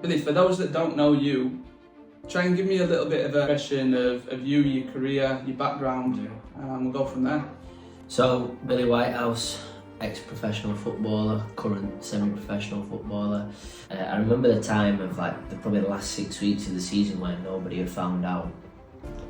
Billy, for those that don't know you, try and give me a little bit of an impression of you, your career, your background, and we'll go from there. So, Billy Whitehouse, ex-professional footballer, current semi-professional footballer. I remember the time of probably the last 6 weeks of the season when nobody had found out,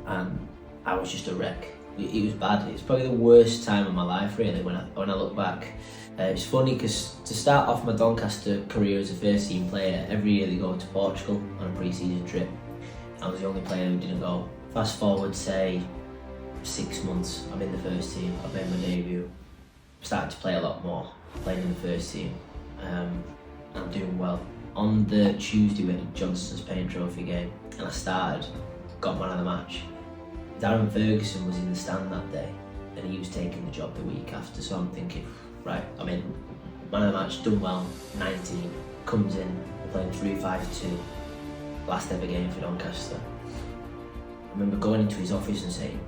and I was just a wreck. It was bad. It's probably the worst time of my life, really, when I look back. It's funny because to start off my Doncaster career as a first team player, every year they go to Portugal on a pre-season trip. I was the only player who didn't go. Fast forward, say, 6 months, I'm in the first team, I've made my debut. Started to play a lot more, playing in the first team. I'm doing well. On the Tuesday we had Johnston's Paint Trophy game, and I started, got man of the match. Darren Ferguson was in the stand that day, and he was taking the job the week after, so I'm thinking, right, I'm in. Man of the match, done well, 19, comes in, we're playing 3-5-2, last ever game for Doncaster. I remember going into his office and saying,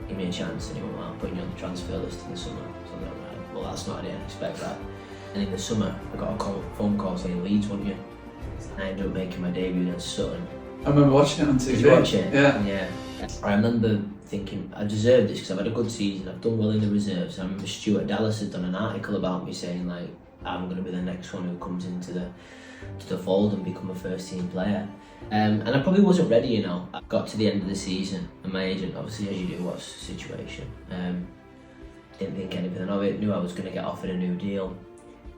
give me a chance, and he went, well, I'm putting you on the transfer list in the summer. So I was like, right, well that's not, I didn't expect that. And in the summer, I got a phone call saying Leeds want you. And I ended up making my debut against Sutton. I remember watching it on TV. Did you watch it? Yeah. I remember thinking, I deserved this because I've had a good season, I've done well in the reserves. I remember Stuart Dallas had done an article about me saying like, I'm going to be the next one who comes into the fold and become a first team player. And I probably wasn't ready, you know. I got to the end of the season and my agent, obviously as you do, watched the situation. Didn't think anything of it, knew I was going to get offered a new deal.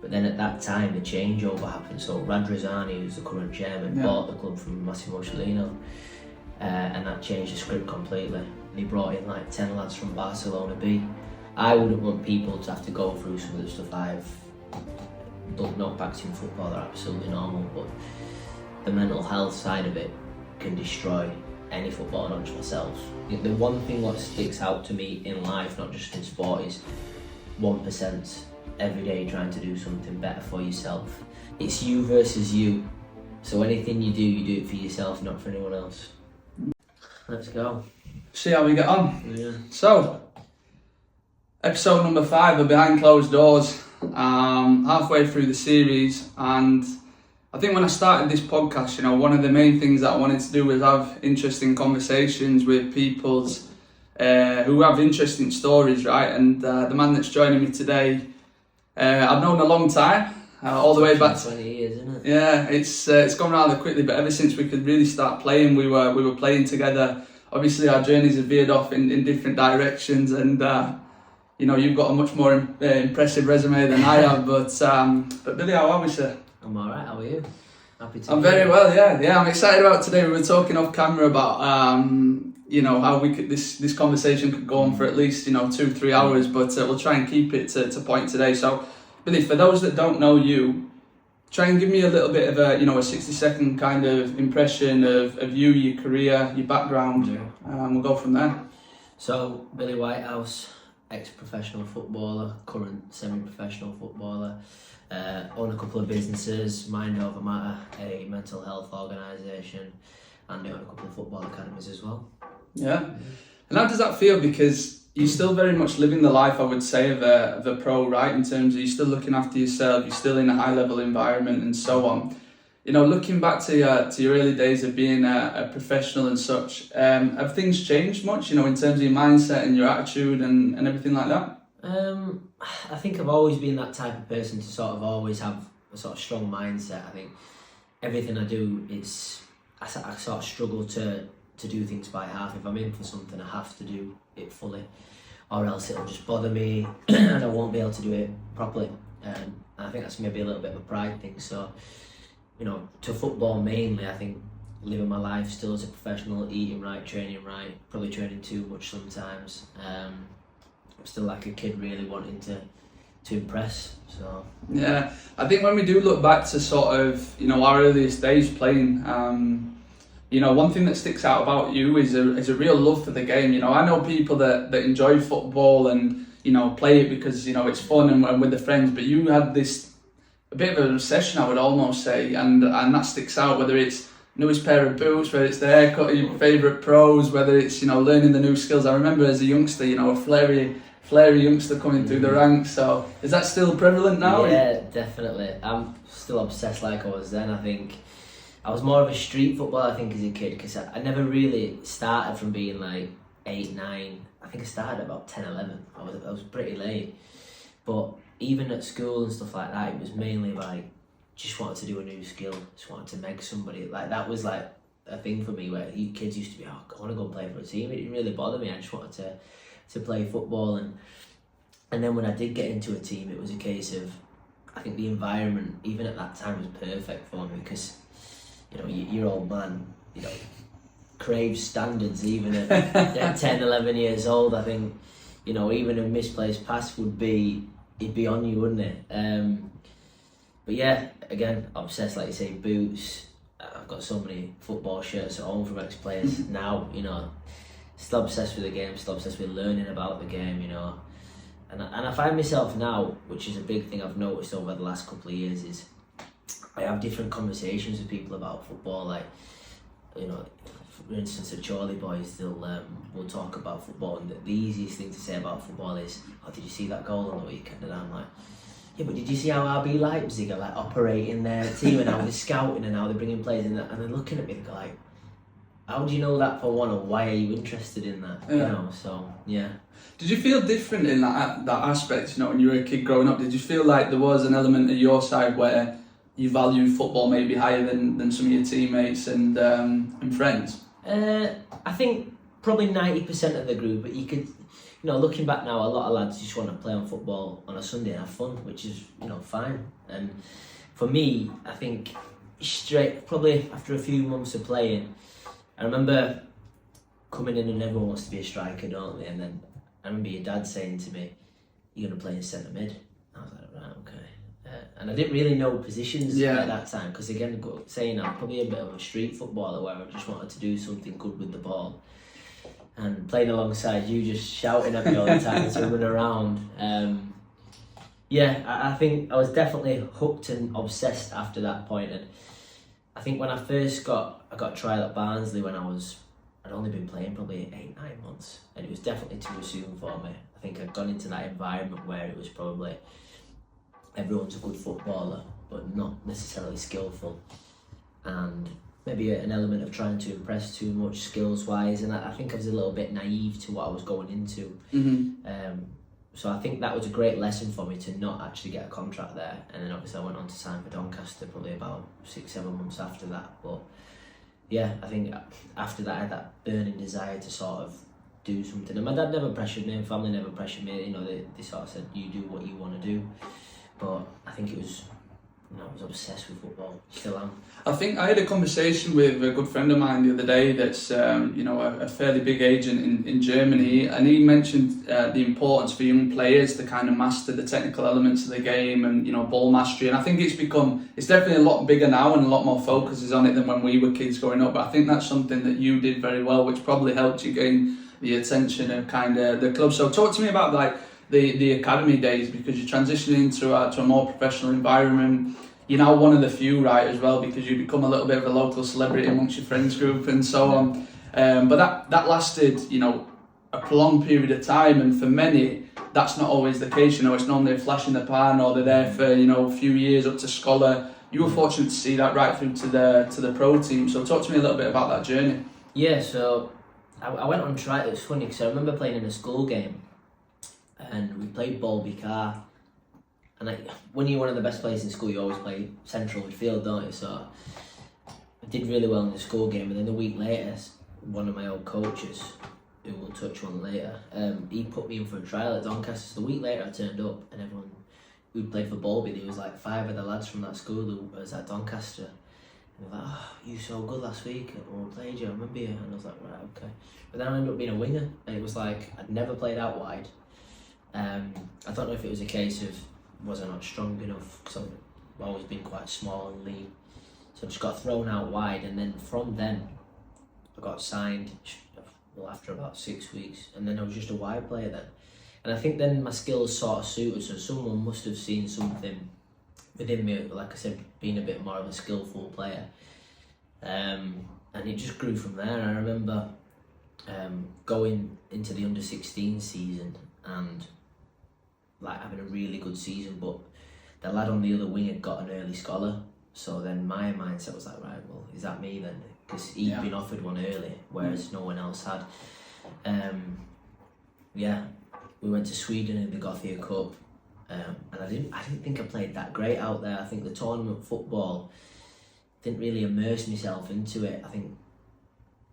But then at that time the changeover happened, so Radrizzani, who's the current chairman, bought the club from Massimo Cellino, and that changed the script completely. And he brought in like 10 lads from Barcelona B. I wouldn't want people to have to go through some of the stuff I've done. Knockbacks in football are absolutely normal, but the mental health side of it can destroy any footballer, not just myself. The one thing that sticks out to me in life, not just in sport, is 1% every day trying to do something better for yourself. It's you versus you. So anything you do it for yourself, not for anyone else. Let's go. See how we get on. Yeah. So, episode number 5 of Behind Closed Doors. Halfway through the series, and I think when I started this podcast, you know, one of the main things that I wanted to do was have interesting conversations with people who have interesting stories, right? And the man that's joining me today, I've known a long time, all the way back. 20 years, isn't it? Yeah, it's gone rather quickly, but ever since we could really start playing, we were playing together. Obviously, our journeys have veered off in different directions, and you know, you've got a much more impressive resume than I have. But Billy, how are we, sir? I'm alright, how are you? Happy to I'm very well, yeah. I'm excited about today. We were talking off camera about you know, how we could this conversation could go on for at least, you know, 2-3 hours, but we'll try and keep it to point today. So, Billy, for those that don't know you, try and give me a little bit of a 60-second kind of impression of you, your career, your background, and we'll go from there. So, Billy Whitehouse, ex-professional footballer, current semi-professional footballer. Own a couple of businesses, Mind Over Matter, a mental health organisation, and I own a couple of football academies as well. Yeah. And how does that feel? Because you're still very much living the life, I would say, of a pro, right? In terms of you're still looking after yourself, you're still in a high-level environment and so on. You know, looking back to your early days of being a professional and such, have things changed much, you know, in terms of your mindset and your attitude and everything like that? I think I've always been that type of person to sort of always have a sort of strong mindset. I think everything I do, I sort of struggle to do things by half. If I'm in for something, I have to do it fully, or else it'll just bother me and I won't be able to do it properly. And I think that's maybe a little bit of a pride thing. So, you know, to football mainly, I think living my life still as a professional, eating right, training right, probably training too much sometimes. I'm still like a kid really wanting to impress, so. Yeah, I think when we do look back to sort of, you know, our earliest days playing, you know, one thing that sticks out about you is a real love for the game. You know, I know people that enjoy football and, you know, play it because, you know, it's fun and with the friends, but you had a bit of an obsession, I would almost say, and that sticks out, whether it's newest pair of boots, whether it's the haircut of your favourite pros, whether it's, you know, learning the new skills. I remember as a youngster, you know, a flary youngster coming through the ranks. So is that still prevalent now? Yeah, definitely. I'm still obsessed like I was then. I think I was more of a street footballer, I think, as a kid, because I never really started from being like 8, 9. I think I started at about 10, 11. I was pretty late. But even at school and stuff like that, it was mainly like, just wanted to do a new skill, just wanted to meg somebody. Like, that was like a thing for me, where you kids used to be, oh, I want to go and play for a team. It didn't really bother me. I just wanted to play football. And then when I did get into a team, it was a case of, I think the environment, even at that time, was perfect for me, because, you know, your old man, you know, craves standards even at 10, 11 years old. I think, you know, even a misplaced pass he'd be on you, wouldn't it? But yeah, again, obsessed, like you say, boots. I've got so many football shirts at home from ex-players now, you know. Still obsessed with the game, still obsessed with learning about the game, you know. And I find myself now, which is a big thing I've noticed over the last couple of years, is I have different conversations with people about football. Like, you know, for instance, at Charlie Boys, we'll talk about football, and the easiest thing to say about football is, oh, did you see that goal on the weekend? And I'm like, yeah, but did you see how RB Leipzig are like operating their team, and how they're scouting and how they're bringing players in? And they're looking at me, they're like, how do you know that for one, or why are you interested in that? Yeah. You know, so yeah. Did you feel different in that aspect, you know, when you were a kid growing up? Did you feel like there was an element of your side where you valued football maybe higher than some of your teammates and friends? I think probably 90% of the group, but you could, you know, looking back now, a lot of lads just want to play on football on a Sunday and have fun, which is, you know, fine. And for me, I think probably after a few months of playing, I remember coming in and everyone wants to be a striker, don't they? And then I remember your dad saying to me, you're going to play in centre mid. I was like, right, okay. And I didn't really know positions at that time, because again, saying I'm probably a bit of a street footballer where I just wanted to do something good with the ball. And playing alongside you, just shouting at me all the time to run around. I think I was definitely hooked and obsessed after that point. And I think when I first got a trial at Barnsley when I'd only been playing probably 8, 9 months, and it was definitely too soon for me. I think I'd gone into that environment where it was probably everyone's a good footballer, but not necessarily skillful, and maybe an element of trying to impress too much skills-wise, and I think I was a little bit naive to what I was going into. Mm-hmm. So I think that was a great lesson for me to not actually get a contract there, and then obviously I went on to sign for Doncaster probably about 6, 7 months after that. But yeah, I think after that I had that burning desire to sort of do something. And my dad never pressured me, and family never pressured me. You know, they sort of said, you do what you want to do. But I think it was, you know, I was obsessed with football, still am. I think I had a conversation with a good friend of mine the other day that's, you know, a fairly big agent in Germany, and he mentioned the importance for young players to kind of master the technical elements of the game and, you know, ball mastery. And I think it's definitely a lot bigger now, and a lot more focus is on it than when we were kids growing up. But I think that's something that you did very well, which probably helped you gain the attention of kind of the club. So talk to me about like the academy days, because you're transitioning to a more professional environment. You're now one of the few, right, as well, because you become a little bit of a local celebrity amongst your friends group and so on. But that lasted, you know, a prolonged period of time, and for many, that's not always the case. You know, it's normally a flash in the pan, or they're there for, you know, a few years up to scholar. You were fortunate to see that right through to the pro team. So talk to me a little bit about that journey. Yeah, so I went on trial. It was funny because I remember playing in a school game, and we played Bowlby Car. And when you're one of the best players in school, you always play central midfield, don't you? So I did really well in the school game, and then a week later, one of my old coaches, who we'll touch on later, he put me in for a trial at Doncaster. So the week later I turned up, and everyone who played for Bowlby, there was like 5 of the lads from that school who was at Doncaster. And they were like, oh, you were so good last week, and we played you, I remember you. And I was like, right, okay. But then I ended up being a winger, and it was like, I'd never played out wide. I don't know if it was a case of, was I not strong enough, because I've always been quite small and lean. So I just got thrown out wide, and then from then I got signed after about 6 weeks, and then I was just a wide player then. And I think then my skills sort of suited, so someone must have seen something within me, like I said, being a bit more of a skillful player. And it just grew from there. I remember going into the under-16 season and like having a really good season, but the lad on the other wing had got an early scholar, So then my mindset was like, right, well, is that me then? Because he'd been offered one early, whereas no one else had. We went to Sweden in the Gothia Cup, and I didn't think I played that great out there. I think the tournament football didn't really immerse myself into it. I think,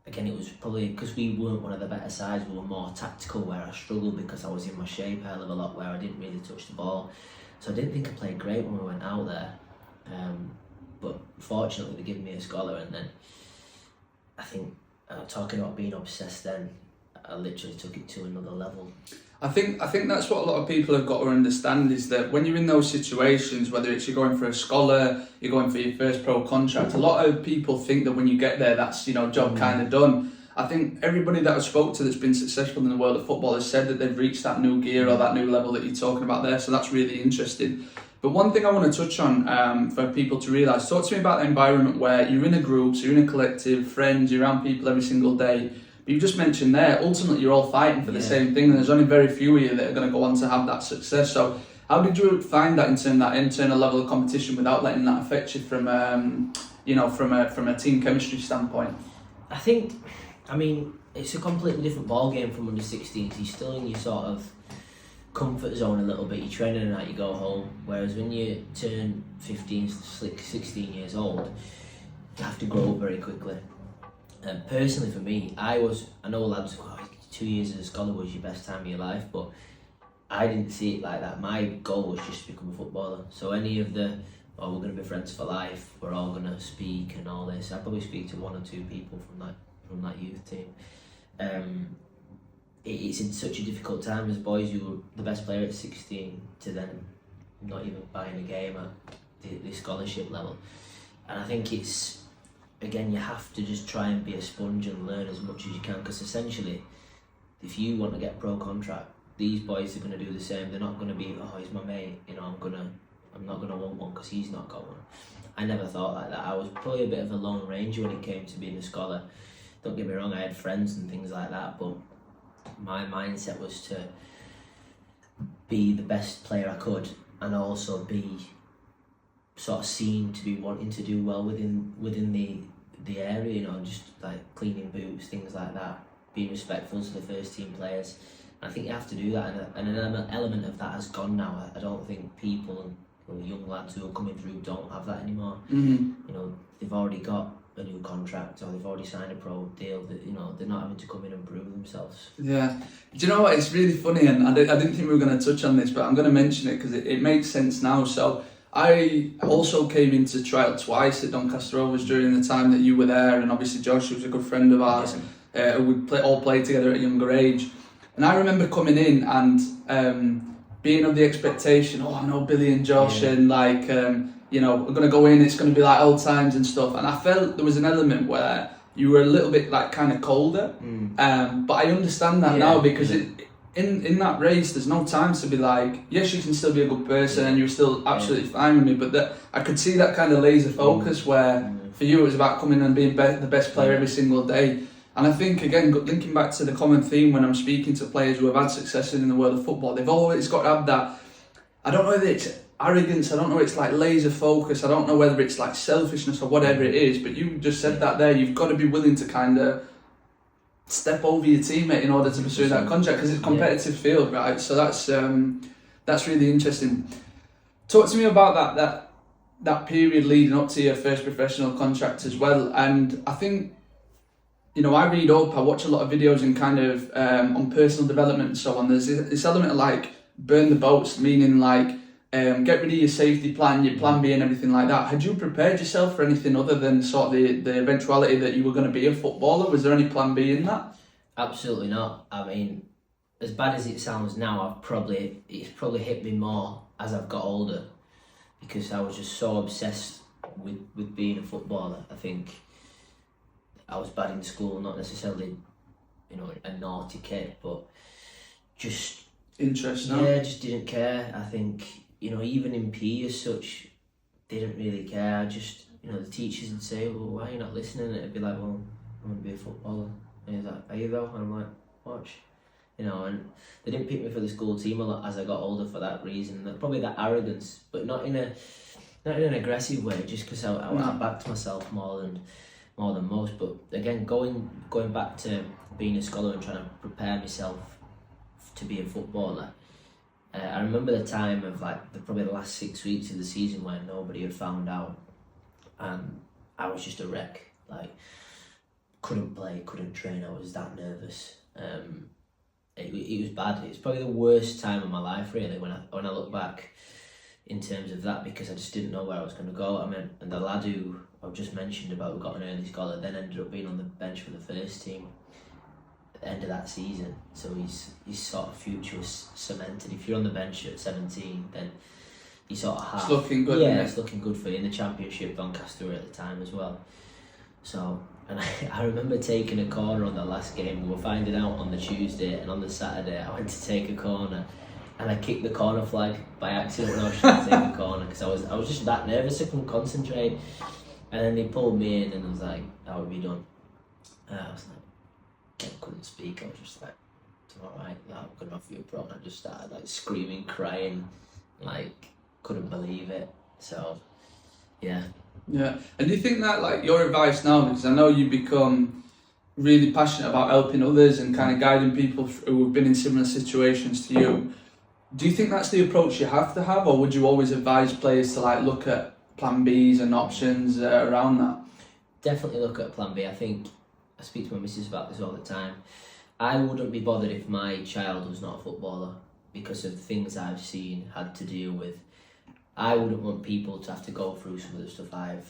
again, it was probably because we weren't one of the better sides, we were more tactical, where I struggled because I was in my shape a hell of a lot, where I didn't really touch the ball. So I didn't think I played great when we went out there. But fortunately they gave me a scholar, and then I think, talking about being obsessed, then I literally took it to another level. I think that's what a lot of people have got to understand, is that when you're in those situations, whether it's you're going for a scholar, you're going for your first pro contract, a lot of people think that when you get there, that's, job kind of done. I think everybody that I spoke to that's been successful in the world of football has said that they've reached that new gear or that new level that you're talking about there, so that's really interesting. But one thing I want to touch on for people to realise, talk to me about the environment where you're in a group, so you're in a collective, friends, you're around people every single day. But you just mentioned there, ultimately you're all fighting for the same thing, and there's only very few of you that are going to go on to have that success. So how did you find that that internal level of competition without letting that affect you from a team chemistry standpoint? I mean, it's a completely different ball game from under 16s. You're still in your sort of comfort zone a little bit. You're training and out, you go home. Whereas when you turn 15, 16 years old, you have to grow up very quickly. And personally for me, I know lads go, 2 years as a scholar was your best time of your life, but I didn't see it like that. My goal was just to become a footballer. So any of the, we're going to be friends for life, we're all going to speak and all this, I probably speak to 1 or 2 people from that youth team. It's in such a difficult time as boys. You were the best player at 16 to then not even buying a game at the scholarship level. And I think it's, again, you have to just try and be a sponge and learn as much as you can, because essentially if you want to get a pro contract, these boys are going to do the same. They're not going to be, he's my mate, I'm not going to want one because he's not got one. I never thought like that. I was probably a bit of a lone ranger when it came to being a scholar. Don't get me wrong, I had friends and things like that, but my mindset was to be the best player I could, and also be sort of seen to be wanting to do well within the area, just like cleaning boots, things like that, being respectful to the first team players. I think you have to do that, and an element of that has gone now. I don't think people and young lads who are coming through don't have that anymore. Mm-hmm. They've already got a new contract, or they've already signed a pro deal, that they're not having to come in and prove themselves. Yeah. Do you know what, it's really funny, and I didn't think we were going to touch on this, but I'm going to mention it because it makes sense now. So I also came into trial twice at Doncaster Rovers during the time that you were there, and obviously Josh, who was a good friend of ours, we all played together at a younger age. And I remember coming in and being of the expectation, I know Billy and Josh, and we're going to go in, it's going to be like old times and stuff. And I felt there was an element where you were a little bit like kind of colder. But I understand that now, because in that race, there's no time to be like, yes, you can still be a good person and you're still absolutely fine with me. But I could see that kind of laser focus where for you it was about coming and being the best player every single day. And I think, again, linking back to the common theme when I'm speaking to players who have had success in the world of football, they've always got to have that, I don't know whether it's arrogance, I don't know, it's like laser focus, I don't know whether it's like selfishness or whatever it is, but you just said that there, you've got to be willing to kind of step over your teammate in order to pursue that contract, because it's a competitive field, right? So that's really interesting. Talk to me about that period leading up to your first professional contract as well. And I think, I read up, I watch a lot of videos and kind of on personal development and so on. There's this element of like burn the boats, meaning like get rid of your safety plan, your plan B and everything like that. Had you prepared yourself for anything other than sort of the eventuality that you were going to be a footballer? Was there any plan B in that? Absolutely not. I mean, as bad as it sounds now, it's probably hit me more as I've got older, because I was just so obsessed with being a footballer. I think I was bad in school, not necessarily, a naughty kid, but just interest. Just didn't care. I think, even in PE as such, didn't really care. I just, the teachers would say, well, why are you not listening? And it'd be like, well, I'm going to be a footballer. And he's like, are you though? And I'm like, watch. And they didn't pick me for the school team a lot as I got older for that reason. Probably that arrogance, but not in a not in an aggressive way, just because I backed myself more than most. But again, going back to being a scholar and trying to prepare myself to be a footballer. I remember the time of probably the last 6 weeks of the season where nobody had found out, and I was just a wreck. Couldn't play, couldn't train. I was that nervous. It was bad. It's probably the worst time of my life, really, when I look back in terms of that, because I just didn't know where I was going to go. I mean, and the lad who I've just mentioned about who got an early scholar then ended up being on the bench for the first team at the end of that season. So his sort of future was cemented. If you're on the bench at 17, then you sort of have... It's looking good. Yeah, it's looking good for you. In the Championship, Doncaster were at the time as well. So, and I remember taking a corner on the last game. We were finding out on the Tuesday, and on the Saturday I went to take a corner, and I kicked the corner flag by accident when I was trying to take a corner, because I was just that nervous, I couldn't concentrate. And then they pulled me in, and I was like, "How have you done?" And I was like, I couldn't speak. I was just like, "It's all right. I'm going to offer you a pro." And I just started screaming, crying, couldn't believe it. So, yeah. Yeah, and do you think that your advice now, because I know you become really passionate about helping others and kind of guiding people who have been in similar situations to you, do you think that's the approach you have to have, or would you always advise players to look at plan Bs and options around that? Definitely look at plan B. I think I speak to my missus about this all the time. I wouldn't be bothered if my child was not a footballer, because of the things I've seen, had to deal with. I wouldn't want people to have to go through some of the stuff I've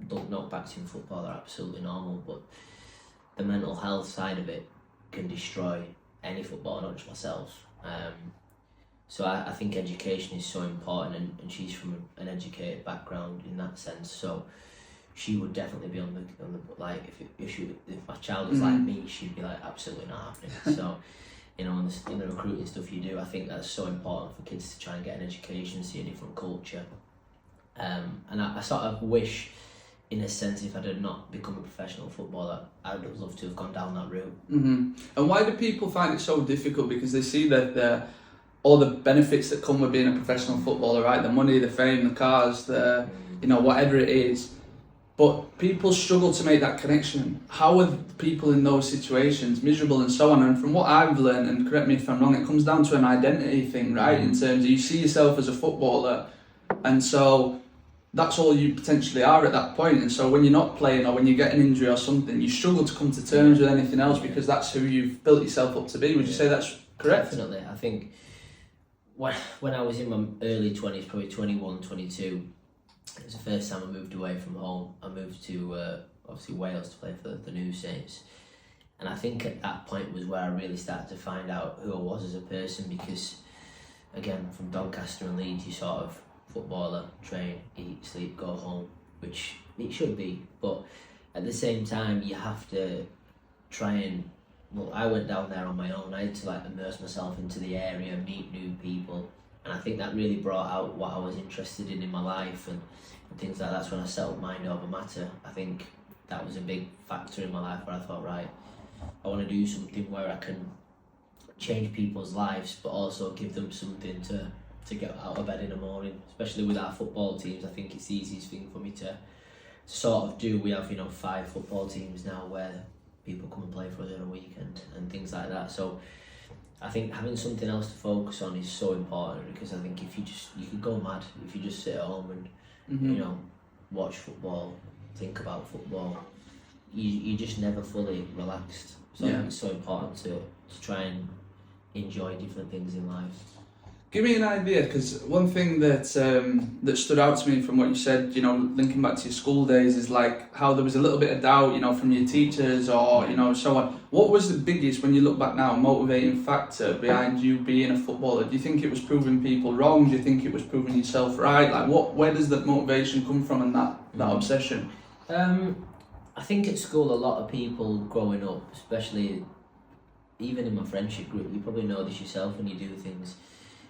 done. Not back to football are absolutely normal, but the mental health side of it can destroy any footballer, not just myself. So I think education is so important, and she's from an educated background in that sense. So she would definitely be on the if my child was like me, she'd be absolutely not happening. So. In the recruiting stuff you do, I think that's so important for kids to try and get an education, see a different culture. And I sort of wish, in a sense, if I had not become a professional footballer, I would have loved to have gone down that route. Mm-hmm. And why do people find it so difficult? Because they see that all the benefits that come with being a professional footballer, right? The money, the fame, the cars, whatever it is. But people struggle to make that connection. How are people in those situations miserable and so on? And from what I've learned, and correct me if I'm wrong, it comes down to an identity thing, right? In terms of you see yourself as a footballer, and so that's all you potentially are at that point. And so when you're not playing, or when you get an injury or something, you struggle to come to terms with anything else, because that's who you've built yourself up to be. Would you say that's correct? Definitely. I think when I was in my early 20s, probably 21, 22, it was the first time I moved away from home. I moved to obviously Wales to play for the New Saints, and I think at that point was where I really started to find out who I was as a person, because again, from Doncaster and Leeds, you sort of footballer, train, eat, sleep, go home, which it should be, but at the same time you have to try and, well, I went down there on my own. I had to immerse myself into the area, meet new people. And I think that really brought out what I was interested in my life and things like that. That's when I set up Mind Over Matter. I think that was a big factor in my life where I thought, right, I want to do something where I can change people's lives, but also give them something to get out of bed in the morning. Especially with our football teams, I think it's the easiest thing for me to sort of do. We have 5 football teams now where people come and play for us on a weekend and things like that. So I think having something else to focus on is so important, because I think if you could go mad if you just sit at home and watch football, think about football. You just never fully relaxed. So I think it's so important to try and enjoy different things in life. Give me an idea, because one thing that stood out to me from what you said, linking back to your school days, is how there was a little bit of doubt, from your teachers or, so on. What was the biggest, when you look back now, motivating factor behind you being a footballer? Do you think it was proving people wrong? Do you think it was proving yourself right? Where does that motivation come from, and that obsession? I think at school, a lot of people growing up, especially even in my friendship group, you probably know this yourself when you do things.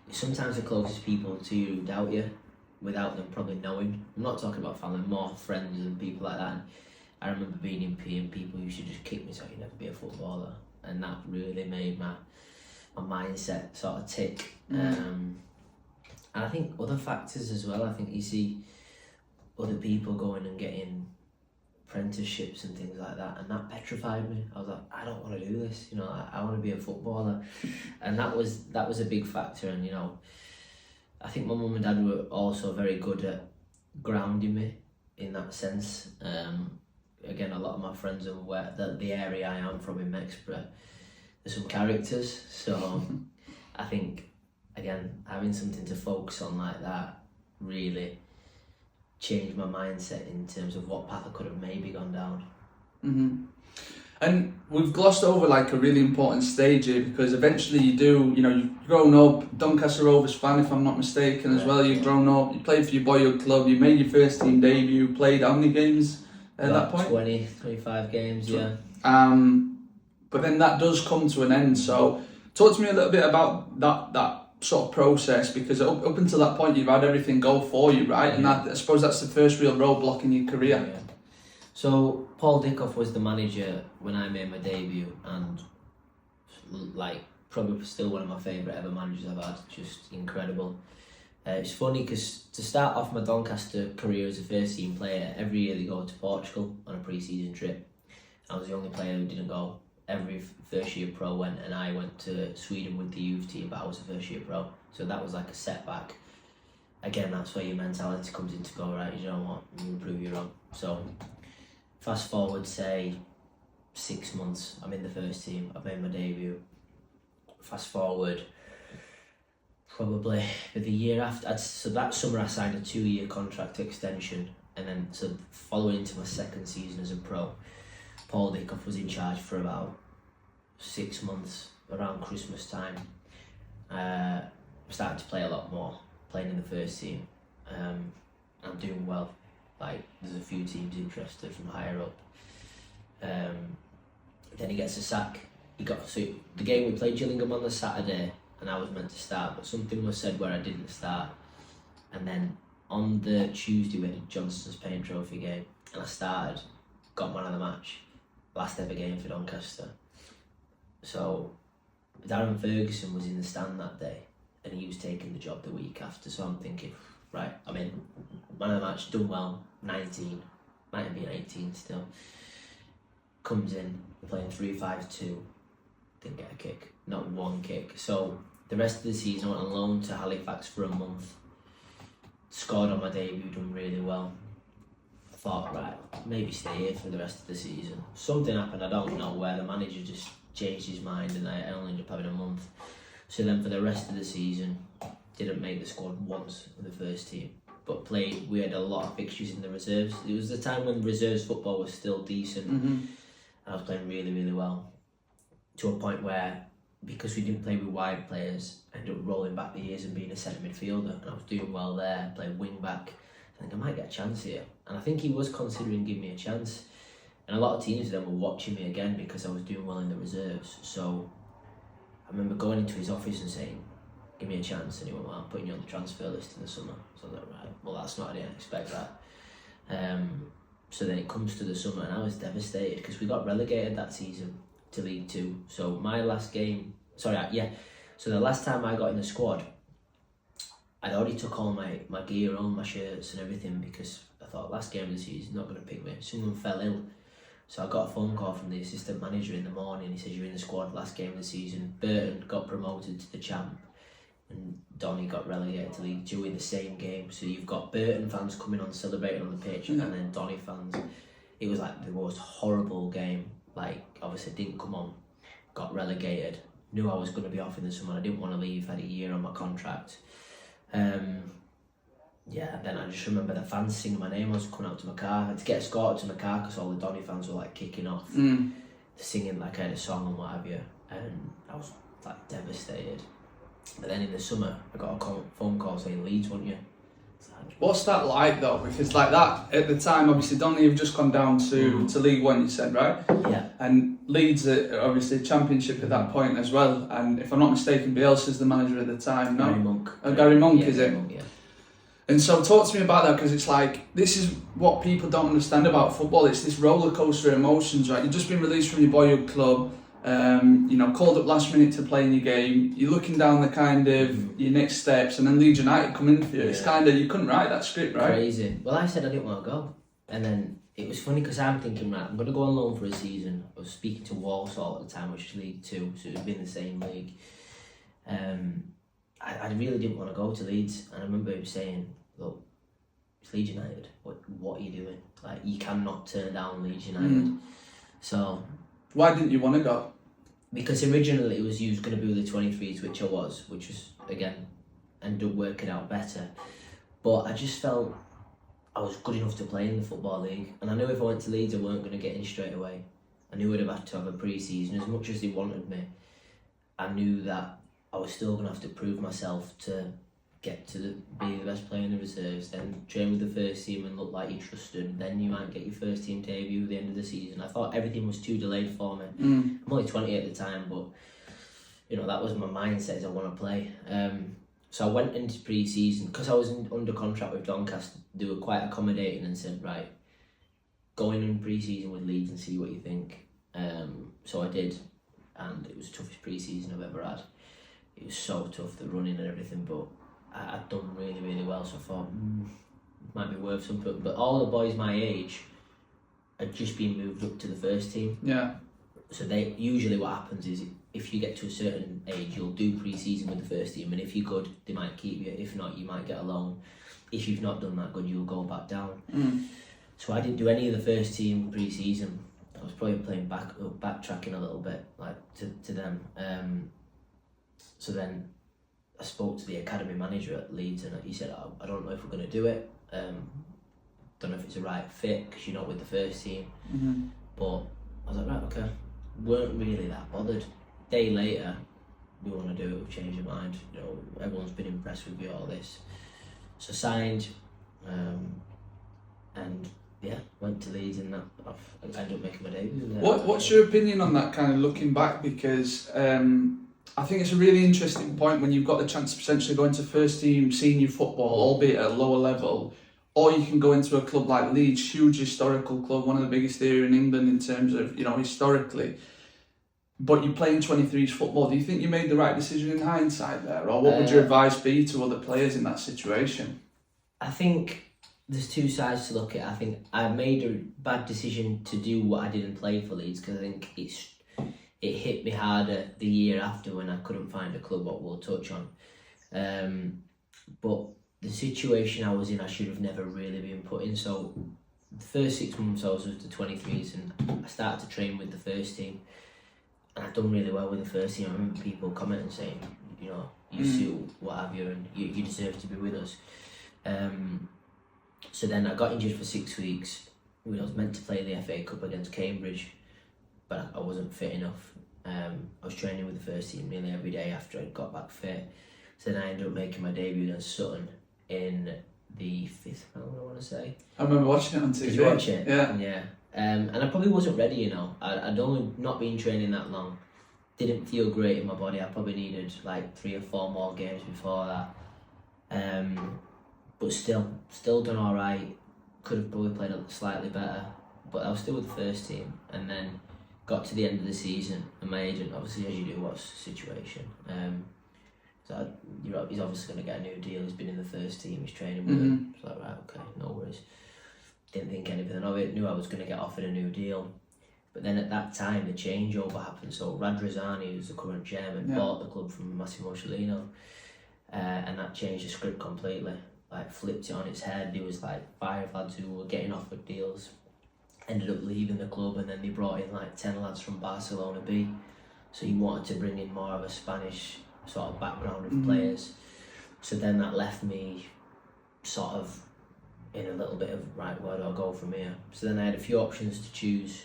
Sometimes the closest people to you doubt you without them probably knowing. I'm not talking about family, more friends and people like that. And I remember being in P and people used to just kick me, so you'd never be a footballer, and that really made my mindset sort of tick. And And I think other factors as well. I think you see other people going and getting apprenticeships and things like that, and that petrified me. I was like, I don't want to do this, you know, I want to be a footballer. And that was a big factor. And, you know, I think my mum and dad were also very good at grounding me in that sense. Again, a lot of my friends are aware that the area I am from in Mexborough, there's some characters, so I think, again, having something to focus on like that really changed my mindset in terms of what path I could have maybe gone down. Mm-hmm. And we've glossed over like a really important stage here, because eventually you do, you know, you've grown up, Doncaster Rovers fan if I'm not mistaken as well, you've grown up, you played for your boyhood club, you made your first team debut, played how many games at that point? 20, 25 games, yeah. But then that does come to an end, so talk to me a little bit about that sort of process, because up until that point you've had everything go for you, right? And that, I suppose that's the first real roadblock in your career. Yeah. So Paul Dickoff was the manager when I made my debut, and like probably still one of my favourite ever managers I've had. Just incredible. It's funny because to start off my Doncaster career as a first team player, every year they go to Portugal on a pre-season trip. I was the only player who didn't go. Every first year pro went, and I went to Sweden with the youth team, but I was a first year pro, so that was like a setback. Again, that's where your mentality comes into go, right? You know what, you can prove you're wrong. So fast forward, say 6 months, I'm in the first team, I've made my debut. Fast forward, probably the year after, so that summer I signed a 2-year contract extension, and then so following into my second season as a pro, Paul Dickoff was in charge for about 6 months, around Christmas time. Started to play a lot more, playing in the first team. I'm doing well, like there's a few teams interested from higher up. Then he gets a sack. So the game we played Gillingham on the Saturday, and I was meant to start, but something was said where I didn't start. And then on the Tuesday we had a Johnston's Paint Trophy game, and I started, got man of the match. Last ever game for Doncaster. So Darren Ferguson was in the stand that day, and he was taking the job the week after. So I'm thinking, right, I'm in. Man of the match, done well, 19, might have been 18 still. Comes in, we're playing 3-5-2, didn't get a kick, not one kick. So the rest of the season I went on loan to Halifax for a month, scored on my debut, done really well. Thought, right, maybe stay here for the rest of the season. Something happened, I don't know where, the manager just changed his mind, and I only ended up having a month. So then for the rest of the season, didn't make the squad once in the first team, but played. We had a lot of fixtures in the reserves. It was the time when reserves football was still decent, and I was playing really, really well, to a point where, because we didn't play with wide players, I ended up rolling back the years and being a centre midfielder, and I was doing well there, playing wing back. I think I might get a chance here, and I think he was considering giving me a chance, and a lot of teams then were watching me again because I was doing well in the reserves. So I remember going into his office and saying, give me a chance, and he went, well, I'm putting you on the transfer list in the summer. So I was like, right, well that's not, I didn't expect that. So then it comes to the summer, and I was devastated because we got relegated that season to League Two. So my last game, so the last time I got in the squad, I'd already took all my gear on, my shirts and everything, because I thought last game of the season, not going to pick me. Someone fell ill. So I got a phone call from the assistant manager in the morning. He says, you're in the squad last game of the season. Burton got promoted to the champ, and Donny got relegated to League Two in the same game. So you've got Burton fans coming on celebrating on the pitch, and then Donny fans. It was like the most horrible game. Like, obviously didn't come on, got relegated. Knew I was going to be off in the summer. I didn't want to leave. Had a year on my contract. Then I just remember the fans singing my name. I was coming out to my car. I had to get escorted to my car because all the Donny fans were like kicking off, singing like I had a song and what have you, and I was like devastated. But then in the summer, I got a phone call saying Leeds want you. What's that like though? Because like that at the time, obviously Donny have just gone down to League One, you said, right? Yeah. And Leeds are obviously Championship at that point as well. And if I'm not mistaken, Bielsa's the manager at the time. No? Gary Monk. Gary Monk, is it? Monk, yeah. And so talk to me about that, because it's like, this is what people don't understand about football. It's this roller coaster of emotions, right? You've just been released from your boyhood club. Called up last minute to play in your game. You're looking down the kind of your next steps, and then Leeds United come in for you. It's kind of, you couldn't write that script, right? Crazy. Well, I said I didn't want to go, and then it was funny because I'm thinking, right, I'm going to go on loan for a season. I was speaking to Walsall at the time, which is League Two, so it would be in the same league. I really didn't want to go to Leeds, and I remember him saying, "Look, it's Leeds United. What are you doing? Like, you cannot turn down Leeds United." So, why didn't you want to go? Because originally it was you was going to be with the 23s, which was again ended up working out better. But I just felt I was good enough to play in the Football League, and I knew if I went to Leeds I weren't going to get in straight away. I knew I'd have had to have a pre-season. As much as they wanted me, I knew that I was still going to have to prove myself to get to be the best player in the reserves, then train with the first team and look like you're trusted, then you might get your first team debut at the end of the season. I thought everything was too delayed for me. I'm only 20 at the time, but that was my mindset, is I want to play. So I went into pre-season, because I was under contract with Doncaster. They were quite accommodating and said, right, go in pre-season with Leeds and see what you think. So I did, and it was the toughest pre-season I've ever had. It was so tough, the running and everything, but I'd done really, really well, so I thought it might be worth something. But all the boys my age had just been moved up to the first team. Yeah. So they usually, what happens is, if you get to a certain age, you'll do pre-season with the first team, and if you're good, they might keep you. If not, you might get a loan. If you've not done that good, you'll go back down. So I didn't do any of the first team pre-season. I was probably playing backtracking a little bit, like to them. So then I spoke to the academy manager at Leeds, and he said, I don't know if we're going to do it. Don't know if it's the right fit, because you're not with the first team. But I was like, right, okay. Weren't really that bothered. Day later, we want to do it, we've changed our mind. Everyone's been impressed with you, all this. So signed, and yeah, went to Leeds, and I ended up making my debut. What's your opinion on that, kind of looking back? Because I think it's a really interesting point when you've got the chance to potentially go into first team senior football, albeit at a lower level, or you can go into a club like Leeds, huge historical club, one of the biggest here in England in terms of, historically. But you're playing 23s football. Do you think you made the right decision in hindsight there? Or what would your advice be to other players in that situation? I think there's two sides to look at. I think I made a bad decision to do what I did and play for Leeds, because I think it hit me harder the year after when I couldn't find a club, what we'll touch on. But the situation I was in, I should have never really been put in. So the first 6 months I was with the 23s, and I started to train with the first team. And I've done really well with the first team. I remember people commenting saying, you suit, what have you, and you deserve to be with us. So then I got injured for 6 weeks. I was meant to play the FA Cup against Cambridge, but I wasn't fit enough. I was training with the first team nearly every day after I got back fit. So then I ended up making my debut against Sutton in the 5th round, I want to say. I remember watching it on TV. Did you watch it? Yeah. And I probably wasn't ready, I'd only not been training that long. Didn't feel great in my body. I probably needed like 3 or 4 more games before that. But still done all right. Could have probably played slightly better, but I was still with the first team. And then got to the end of the season, and my agent, obviously, as you do, what's the situation? So he's obviously going to get a new deal. He's been in the first team. He's training with him. It's like, right, okay, no worries. Didn't think anything of it. Knew I was going to get offered a new deal. But then at that time, the changeover happened. So Radrizzani, who's the current chairman, bought the club from Massimo Cellino, and that changed the script completely. Like, flipped it on its head. There was like 5 lads who were getting offered deals, ended up leaving the club, and then they brought in like 10 lads from Barcelona B. So he wanted to bring in more of a Spanish sort of background of players. So then that left me sort of in a little bit of, right, where do I go from here? So then I had a few options to choose.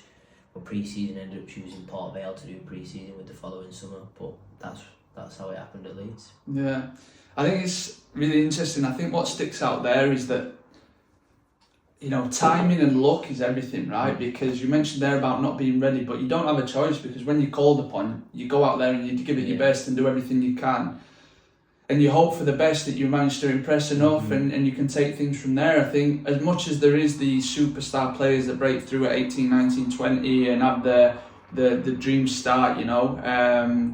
For pre-season, ended up choosing Port Vale to do pre-season with the following summer, but that's how it happened at Leeds. Yeah, I think it's really interesting. I think what sticks out there is that, timing and luck is everything, right? Because you mentioned there about not being ready, but you don't have a choice, because when you're called upon, you go out there and you give it your best and do everything you can. And you hope for the best, that you manage to impress enough, and you can take things from there. I think as much as there is these superstar players that break through at 18, 19, 20 and have their the dreams start, you know,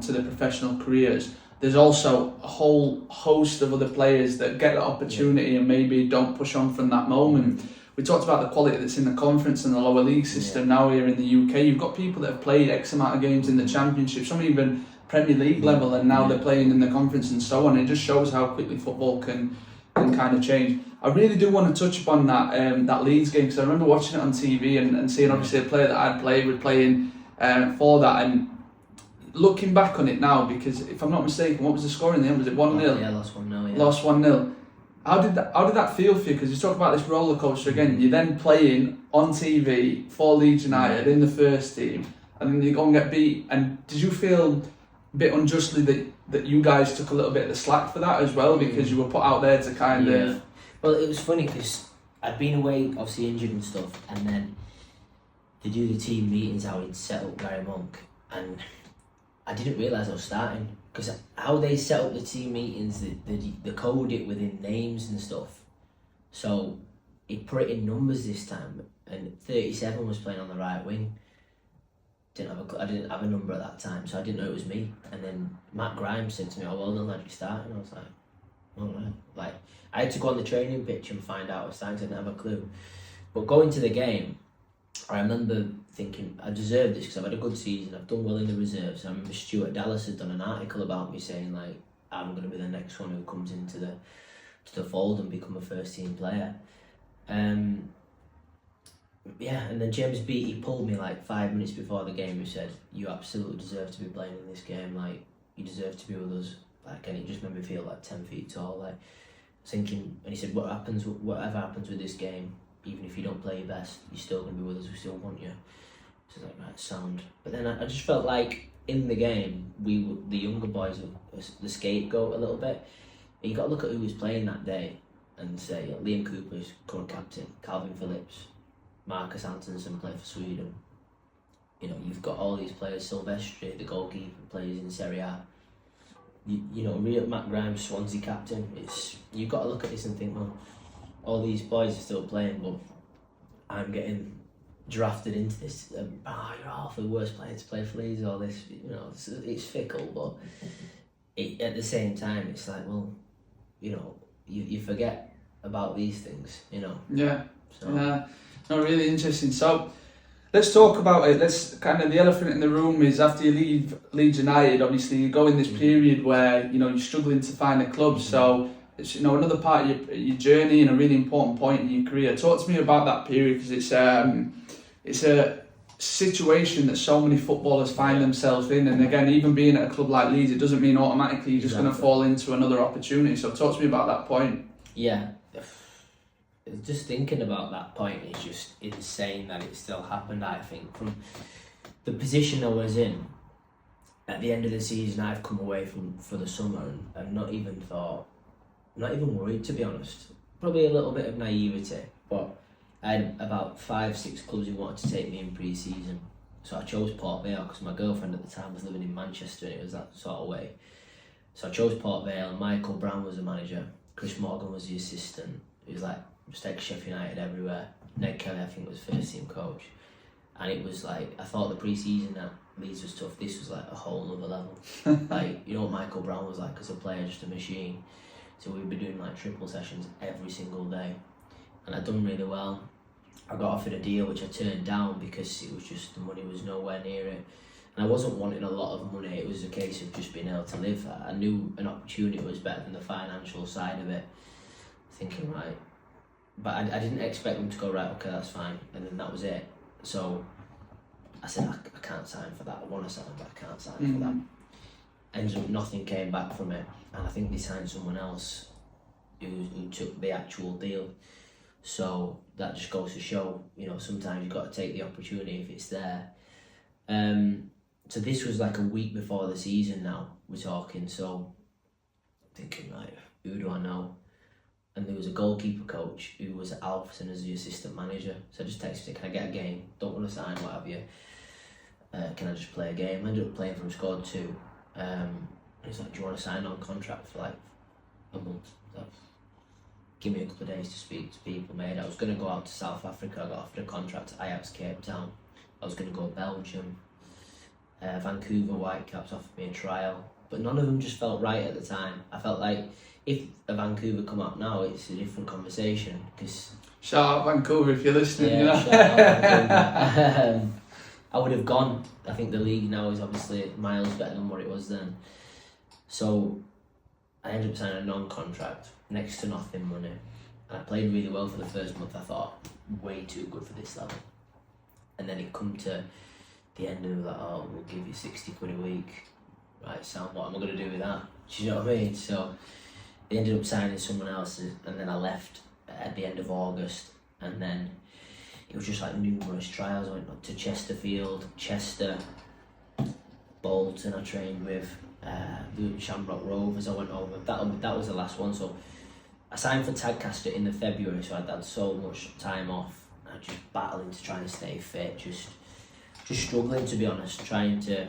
to the professional careers, there's also a whole host of other players that get the opportunity and maybe don't push on from that moment. We talked about the quality that's in the conference and the lower league system now here in the UK. You've got people that have played X amount of games in the Championship, some even Premier League level, and now they're playing in the conference and so on. It just shows how quickly football can kind of change. I really do want to touch upon that Leeds game, because I remember watching it on TV and seeing obviously a player that I'd played with playing for that, and looking back on it now, because if I'm not mistaken, what was the score in the end? Was it 1-0? Yeah, lost 1-0. Lost 1-0. How did that feel for you? Because you talk about this roller coaster again. You're then playing on TV for Leeds United in the first team, and then you go and get beat. And did you feel a bit unjustly that you guys took a little bit of the slack for that as well, because you were put out there to kind of? Well, it was funny because I'd been away, obviously injured and stuff, and then they do the team meetings how he'd set up Gary Monk, and I didn't realise I was starting, because how they set up the team meetings, they code it within names and stuff. So he put it in numbers this time, and 37 was playing on the right wing. I didn't have a number at that time, so I didn't know it was me. And then Matt Grimes said to me, "Oh, well done, lad, you're starting." I was like, "All right." Like, I had to go on the training pitch and find out I was starting. I didn't have a clue. But going to the game, I remember thinking I deserved this because I've had a good season. I've done well in the reserves. I remember Stuart Dallas had done an article about me saying like I'm going to be the next one who comes into the fold and become a first team player. And then James Beattie pulled me like 5 minutes before the game. He said, "You absolutely deserve to be playing in this game. Like, you deserve to be with us." Like, and it just made me feel like 10 feet tall. Like, thinking, and he said, whatever happens with this game, even if you don't play your best, you're still going to be with us, we still want you. So I was like, right, sound. But then I just felt like in the game, the younger boys were the scapegoat a little bit. You got to look at who was playing that day and say, Liam Cooper's current captain, Calvin Phillips, Marcus Antonsen played for Sweden. You know, you've got all these players, Silvestri, the goalkeeper, plays in Serie A. You know, real Matt Grimes, Swansea captain. You've got to look at this and think, well, all these boys are still playing, but I'm getting drafted into this. You're half the worst player to play for Leeds. All this, you know, it's fickle, but at the same time, it's like, well, you know, you forget about these things, you know. Yeah. So. No, really interesting. So let's talk about it. Let's kind of, the elephant in the room is after you leave Leeds United, obviously you go in this period where, you know, you're struggling to find a club. So it's, you know, another part of your journey and a really important point in your career. Talk to me about that period, because it's a situation that so many footballers find themselves in. And again, even being at a club like Leeds, it doesn't mean automatically you're just going to fall into another opportunity. So talk to me about that point. Yeah. Just thinking about that point is just insane that it still happened. I think from the position I was in at the end of the season, I've come away for the summer and not even worried, to be honest. Probably a little bit of naivety, but I had about 5-6 clubs who wanted to take me in pre-season. So I chose Port Vale because my girlfriend at the time was living in Manchester and it was that sort of way. So I chose Port Vale, and Michael Brown was the manager, Chris Morgan was the assistant. It was like just ex-Sheffield United everywhere. Ned Kelly, I think, was first team coach. And it was like, I thought the pre-season at Leeds was tough. This was like a whole other level. Like, you know what Michael Brown was like as a player, just a machine. So we'd be doing like triple sessions every single day. And I'd done really well. I got offered a deal which I turned down because it was just, the money was nowhere near it. And I wasn't wanting a lot of money, it was a case of just being able to live. I knew an opportunity was better than the financial side of it. Thinking, right, but I didn't expect them to go, right, okay, that's fine, and then that was it. So I said, I can't sign for that. I want to sign, but I can't sign for that. Ended up nothing came back from it, and I think they signed someone else who took the actual deal. So that just goes to show, you know, sometimes you've got to take the opportunity if it's there. So this was like a week before the season now, we're talking, so thinking, right, who do I know? And there was a goalkeeper coach who was at Alfreton as the assistant manager. So I just texted him, can I get a game? Don't want to sign, what have you. Can I just play a game? I ended up playing for him, scored 2. He's like, do you want to sign on contract for like a month? So, give me a couple of days to speak to people, mate. I was going to go out to South Africa. I got offered a contract at Ajax Cape Town. I was going to go to Belgium. Vancouver Whitecaps offered me a trial, but none of them just felt right at the time. I felt like if a Vancouver come up now, it's a different conversation. Because shout out Vancouver if you're listening. yeah, You know? shout out Vancouver. I would have gone. I think the league now is obviously miles better than what it was then. So I ended up signing a non-contract, next to nothing money. And I played really well for the first month. I thought, way too good for this level. And then it come to the end of that, oh, we'll give you 60 quid a week. Right, Sam, what am I going to do with that? Do you know what I mean? So they ended up signing someone else, and then I left at the end of August. And then it was just like numerous trials. I went up to Chesterfield, Chester, Bolton I trained with, the Shamrock Rovers I went over. That was the last one. So I signed for Tadcaster in the February, so I'd had so much time off. I was just battling to try and stay fit, just struggling, to be honest, trying to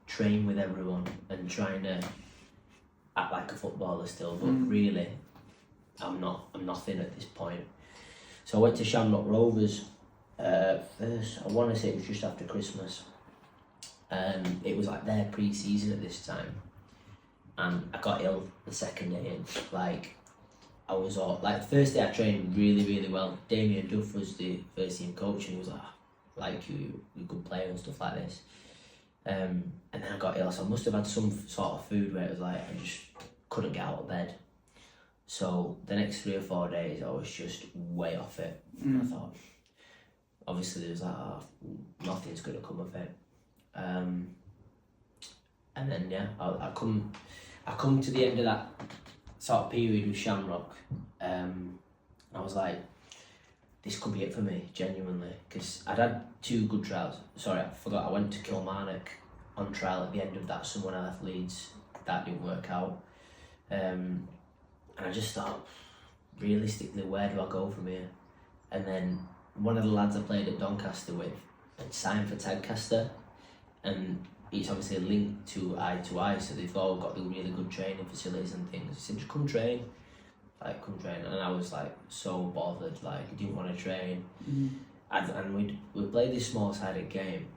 train with everyone and trying to act like a footballer still, but really I'm nothing at this point. So I went to Shamrock Rovers first. I want to say it was just after Christmas. It was like their pre-season at this time, and I got ill the second day in. Like, I was all like, the first day I trained really well. Damien Duff was the first team coach, and he was like you could play and stuff like this. And then I got ill, so I must have had some sort of food where it was like I just couldn't get out of bed. So the next 3 or 4 days I was just way off it. I thought, obviously there was like, nothing's gonna come of it. And then yeah, I come to the end of that sort of period with Shamrock. I was like, this could be it for me, genuinely, because I'd had 2 good trials. Sorry, I forgot, I went to Kilmarnock on trial at the end of that summer when I left Leeds. That didn't work out. And I just thought, realistically, where do I go from here? And then one of the lads I played at Doncaster with had signed for Tadcaster, and it's obviously linked to I, so they've all got the really good training facilities and things. He said, just come train. Like, come train. And I was like so bothered, like I didn't want to train. And we played this small-sided game,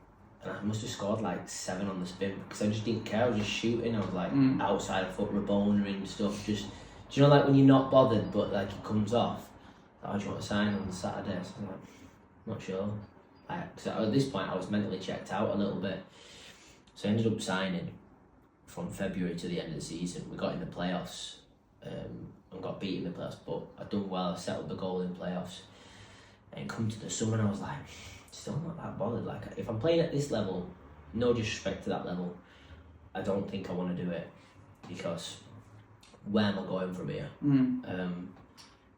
and I must have scored like 7 on the spin because I just didn't care. I was just shooting. I was like outside of foot, Rabona and stuff. Just, do you know, like when you're not bothered but like it comes off? Like, oh, do you want to sign on Saturday? So I'm like, not sure. So at this point I was mentally checked out a little bit. So I ended up signing from February to the end of the season. We got in the playoffs and got beat in the playoffs, but I'd done well. I set up the goal in playoffs. And come to the summer and I was like, still not that bothered. Like, if I'm playing at this level, no disrespect to that level, I don't think I want to do it, because where am I going from here? And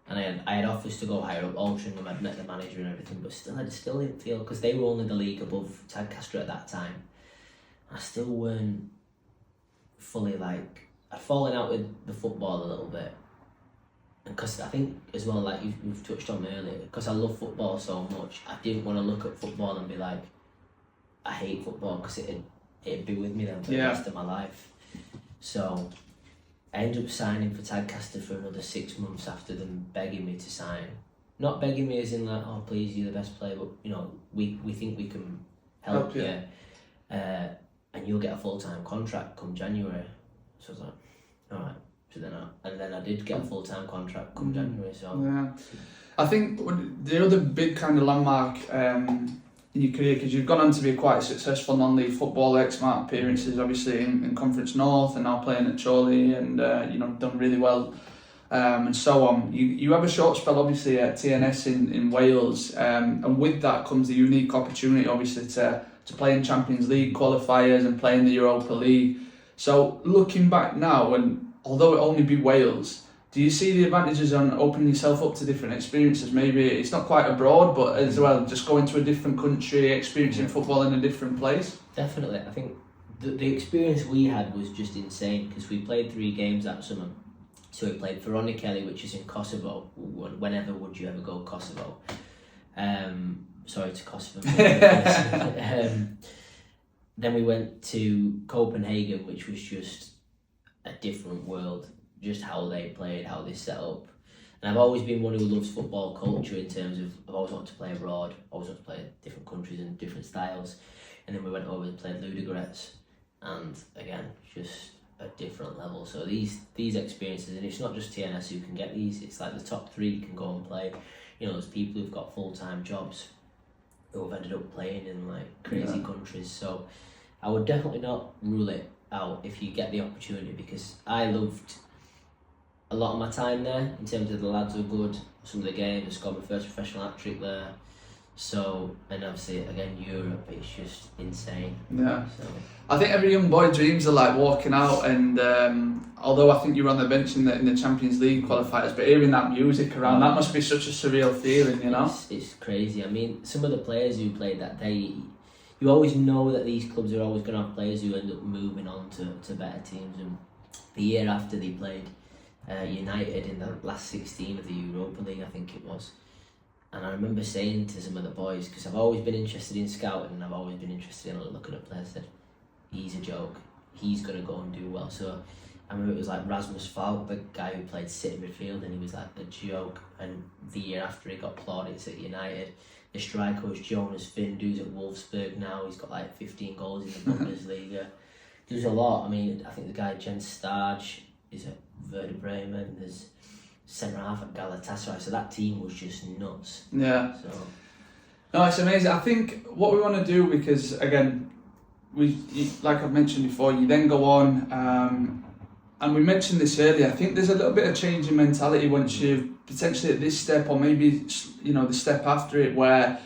I had offers to go higher up, Altrincham. I'd met the manager and everything, but I still didn't feel, because they were only the league above Tadcaster at that time. I still weren't fully, like, I'd fallen out with the football a little bit. Because I think as well, like you've touched on earlier, because I love football so much, I didn't want to look at football and be like, I hate football, because it'd be with me then for the rest of my life. So I ended up signing for Tadcaster for another 6 months after them begging me to sign. Not begging me as in like, oh please, you're the best player, but you know, we think we can help you. And you'll get a full-time contract come January. So I was like, alright. So then I did get a full-time contract come January. So yeah, I think the other big kind of landmark in your career, because you've gone on to be quite a successful non-league footballer, X amount of appearances obviously in Conference North, and now playing at Chorley, and done really well, and so on. You have a short spell obviously at TNS in Wales, and with that comes the unique opportunity obviously to play in Champions League qualifiers and play in the Europa League. So looking back now, and although it only be Wales, do you see the advantages on opening yourself up to different experiences? Maybe it's not quite abroad, but as well, just going to a different country, experiencing football in a different place? Definitely. I think the experience we had was just insane, because we played 3 games that summer. So we played Veronikeli, which is in Kosovo. Whenever would you ever go Kosovo? Sorry to Kosovo. Then we went to Copenhagen, which was just a different world, just how they played, how they set up. And I've always been one who loves football culture, in terms of I've always wanted to play abroad, always wanted to play in different countries and different styles. and then we went over and played Ludogorets, and again, just a different level. So these experiences, and it's not just TNS who can get these, it's like the top 3 can go and play. You know, there's people who've got full-time jobs who have ended up playing in like crazy countries. So I would definitely not rule it out if you get the opportunity, because I loved a lot of my time there in terms of the lads were good, some of the games, I scored my first professional hat-trick there. So, and obviously again Europe, it's just insane. Yeah. So I think every young boy dreams of like walking out, and although I think you were on the bench in the Champions League qualifiers, but hearing that music around, that must be such a surreal feeling, you know? It's crazy. I mean, some of the players who played that day, you always know that these clubs are always going to have players who end up moving on to better teams. And the year after they played United in the last 16 of the Europa League, I think it was. And I remember saying to some of the boys, because I've always been interested in scouting and I've always been interested in looking at players, I said, he's a joke, he's going to go and do well. So I remember it was like Rasmus Falk, the guy who played City midfield, and he was like a joke. And the year after he got plaudits at United. The striker was Jonas Vind, who's at Wolfsburg now. He's got like 15 goals in the Bundesliga. There's a lot. I mean, I think the guy Jens Starge is at Werder Bremen. There's centre half at Galatasaray. So that team was just nuts. Yeah. So No, it's amazing. I think what we want to do, because again, like I've mentioned before, you then go on, and we mentioned this earlier, I think there's a little bit of change in mentality once you're potentially at this step, or maybe, you know, the step after it, where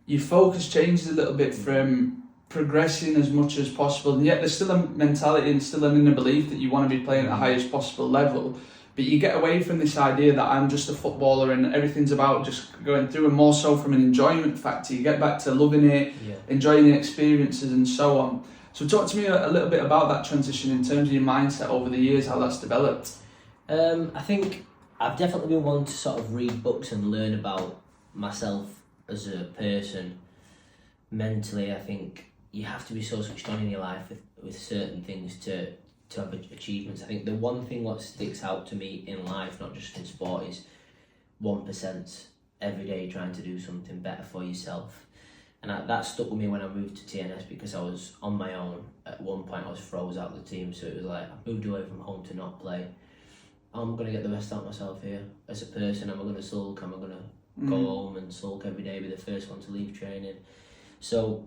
your focus changes a little bit from progressing as much as possible, and yet there's still a mentality and still an inner belief that you want to be playing at the highest possible level. But you get away from this idea that I'm just a footballer and everything's about just going through, and more so from an enjoyment factor. You get back to loving it, enjoying the experiences and so on. So talk to me a little bit about that transition in terms of your mindset over the years, how that's developed. I think I've definitely been one to sort of read books and learn about myself as a person. Mentally, I think you have to be so switched on in your life with certain things to have achievements. I think the one thing what sticks out to me in life, not just in sport, is 1% every day trying to do something better for yourself. And that stuck with me when I moved to TNS, because I was on my own. At one point I was froze out of the team, so it was like I moved away from home to not play. I'm going to get the best out of myself here. As a person, am I going to sulk? Am I going to go home and sulk every day, be the first one to leave training? So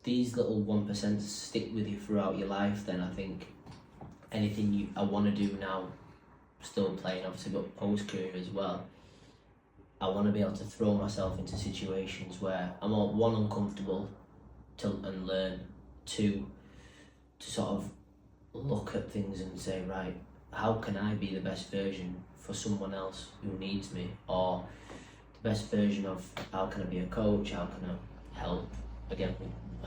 these little 1% stick with you throughout your life. Then I think anything I want to do now, still playing obviously, but post-career as well, I want to be able to throw myself into situations where I'm one, uncomfortable and learn, two, to sort of look at things and say, right, how can I be the best version for someone else who needs me, or the best version of how can I be a coach, how can I help, again,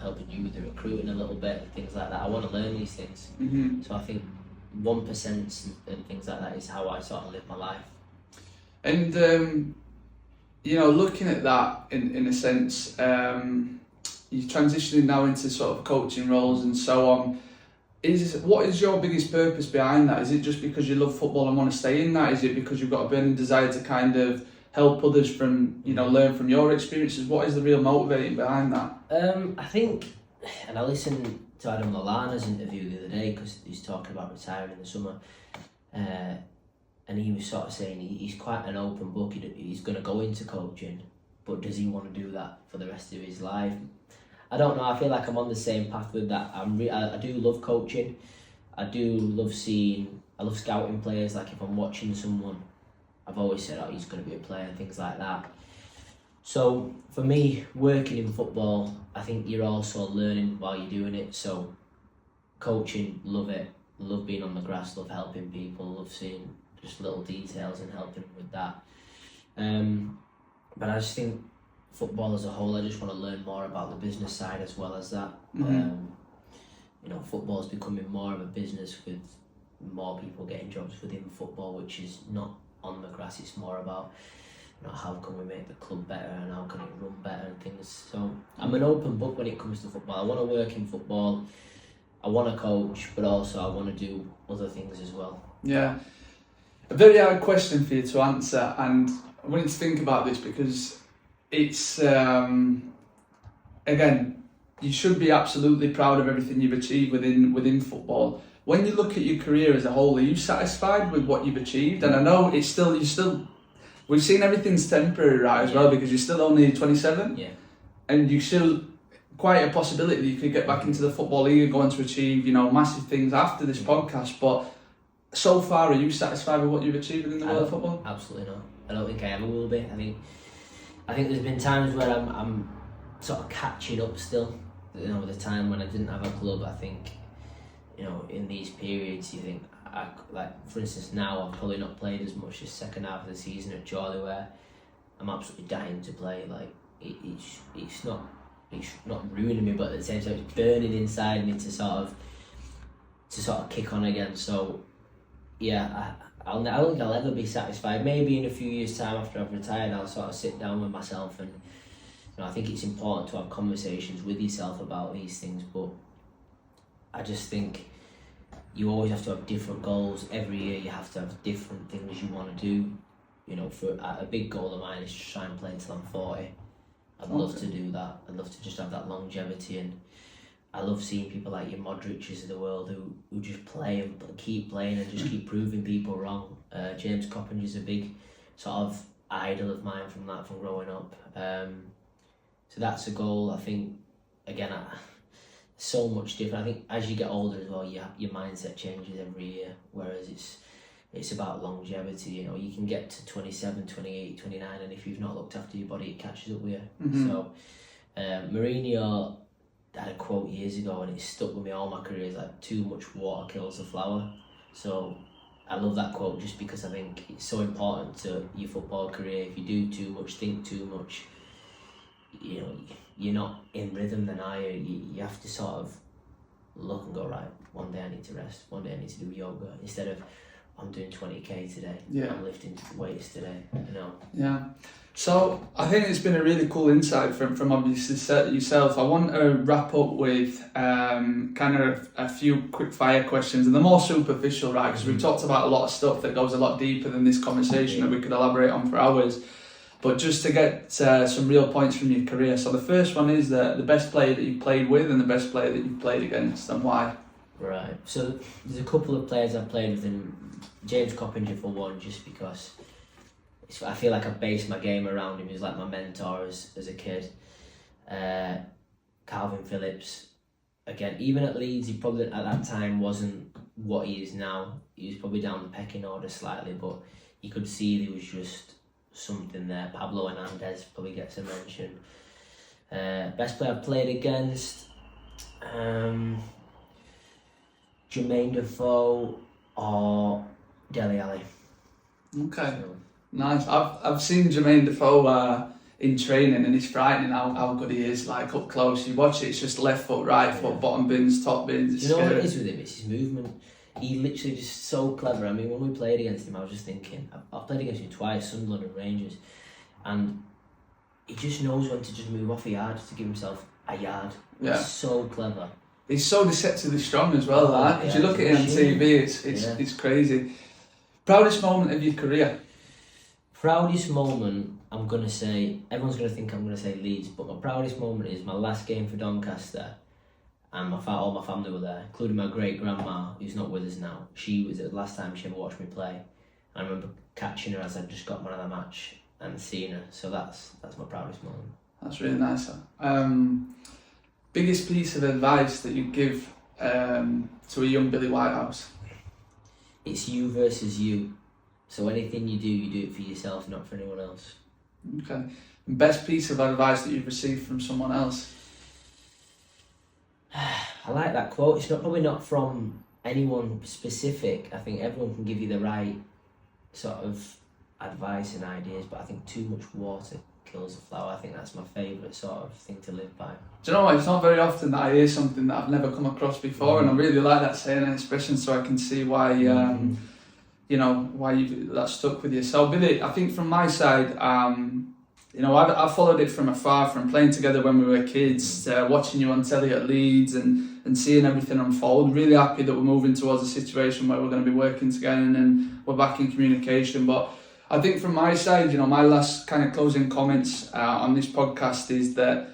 helping you with the recruiting a little bit, things like that. I want to learn these things. So I think 1% and things like that is how I sort of live my life. And you know, looking at that in a sense, you're transitioning now into sort of coaching roles and so on. What is your biggest purpose behind that? Is it just because you love football and want to stay in that? Is it because you've got a burning desire to kind of help others from, you know, learn from your experiences? What is the real motivating behind that? I think, and I listened to Adam Lallana's interview the other day, because he's talking about retiring in the summer, and he was sort of saying he's quite an open book. He's going to go into coaching, but does he want to do that for the rest of his life? I don't know. I feel like I'm on the same path with that. I do love coaching. I love scouting players. Like if I'm watching someone, I've always said, oh, he's going to be a player and things like that. So for me, working in football, I think you're also learning while you're doing it. So coaching, love it. Love being on the grass, love helping people, love seeing just little details and helping with that. But I just think football as a whole, I just want to learn more about the business side as well as that. You know, football's becoming more of a business with more people getting jobs within football, which is not on the grass. It's more about, you know, how can we make the club better and how can it run better and things. So I'm an open book when it comes to football. I want to work in football, I want to coach, but also I want to do other things as well. Yeah. A very hard question for you to answer, and I wanted to think about this because it's, again, you should be absolutely proud of everything you've achieved within football. When you look at your career as a whole, are you satisfied with what you've achieved? And I know you're still. We've seen everything's temporary, right, as well, because you're still only 27. Yeah. And you still quite a possibility that you could get back into the Football League and go on to achieve, massive things after this podcast. But so far, are you satisfied with what you've achieved in the world of football? Absolutely not. I don't think I ever will be. I think there's been times where I'm sort of catching up still. The time when I didn't have a club, I think, in these periods, you think, for instance, now I've probably not played as much as second half of the season at Chorley, where I'm absolutely dying to play. Like, it's not ruining me, but at the same time, it's burning inside me to sort of kick on again. So, yeah, I don't think I'll ever be satisfied. Maybe in a few years' time after I've retired, I'll sort of sit down with myself and, I think it's important to have conversations with yourself about these things, but I just think you always have to have different goals. Every year you have to have different things you want to do. For a big goal of mine is to try and play until I'm 40. I'd love to do that. I'd love to just have that longevity, and I love seeing people like your Modric's of the world who just play and keep playing and just keep proving people wrong. James Coppinger's a big sort of idol of mine from growing up. So that's a goal. I think, again, so much different. I think as you get older as well, your mindset changes every year, whereas it's about longevity. You can get to 27, 28, 29, and if you've not looked after your body, it catches up with you. Mm-hmm. So Mourinho had a quote years ago, and it stuck with me all my career. It's like, too much water kills the flower. So I love that quote just because I think it's so important to your football career. If you do too much, think too much, you're not in rhythm, then are you? You have to sort of look and go, right, one day I need to rest, one day I need to do yoga, instead of, I'm doing 20k today, I'm lifting weights today, Yeah. So I think it's been a really cool insight from obviously yourself. I want to wrap up with kind of a few quick fire questions, and they're more superficial, right? Because we've talked about a lot of stuff that goes a lot deeper than this conversation that we could elaborate on for hours. But just to get some real points from your career. So the first one is the best player that you played with and the best player that you played against, and why? Right. So there's a couple of players I've played with, and James Coppinger for one, just because I feel like I based my game around him. He was like my mentor as a kid. Calvin Phillips, again, even at Leeds, he probably at that time wasn't what he is now. He was probably down the pecking order slightly, but you could see there was just something there. Pablo Hernandez probably gets a mention. Best player I've played against, Jermaine Defoe or Dele Alli. Okay, nice. I've seen Jermaine Defoe in training, and it's frightening how good he is. Like, up close, you watch it, it's just left foot, right foot, bottom bins, top bins. Do you know what it is with him? It's his movement. He literally just so clever. I mean, when we played against him, I was just thinking, I've played against him twice, Sunderland and Rangers, and he just knows when to just move off a yard to give himself a yard. Yeah. He's so clever. He's so deceptively strong as well, that. If you look at it on TV, it's crazy. Proudest moment of your career? Proudest moment, I'm going to say, everyone's going to think I'm going to say Leeds, but my proudest moment is my last game for Doncaster, and all my family were there, including my great-grandma, who's not with us now. She was the last time she ever watched me play. I remember catching her as I just got man of the match and seeing her, so that's my proudest moment. That's really nice. Biggest piece of advice that you give to a young Billy Whitehouse? It's you versus you. So anything you do it for yourself, not for anyone else. Okay. And best piece of advice that you've received from someone else? I like that quote. It's probably not from anyone specific. I think everyone can give you the right sort of advice and ideas, but I think too much water kills the flower. I think that's my favourite sort of thing to live by. Do you know what? It's not very often that I hear something that I've never come across before, and I really like that saying and expression, so I can see why why that stuck with you. So Billy, I think from my side, I followed it from afar, from playing together when we were kids, watching you on telly at Leeds and seeing everything unfold. Really happy that we're moving towards a situation where we're going to be working together and we're back in communication. But I think from my side, my last kind of closing comments on this podcast is that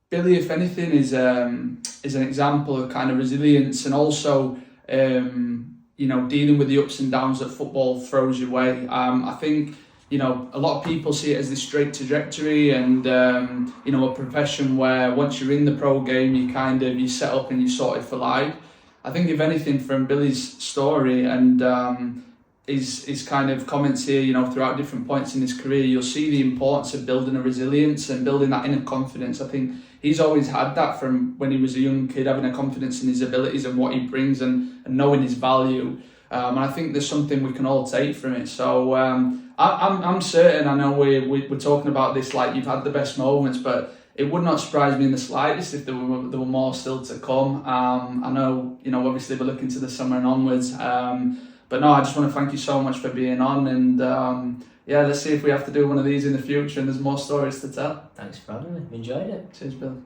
Billy, if anything, is an example of kind of resilience, and also dealing with the ups and downs that football throws your way. I think a lot of people see it as this straight trajectory, and a profession where once you're in the pro game, you set up and you're sorted for life. I think if anything, from Billy's story and his kind of comments here, throughout different points in his career, you'll see the importance of building a resilience and building that inner confidence. I think he's always had that from when he was a young kid, having a confidence in his abilities and what he brings, and knowing his value. And I think there's something we can all take from it. So I'm certain, I know we're talking about this like you've had the best moments, but it would not surprise me in the slightest if there were more still to come. I know, obviously we're looking to the summer and onwards. But no, I just want to thank you so much for being on, and let's see if we have to do one of these in the future and there's more stories to tell. Thanks for having me. Enjoyed it. Cheers, Bill.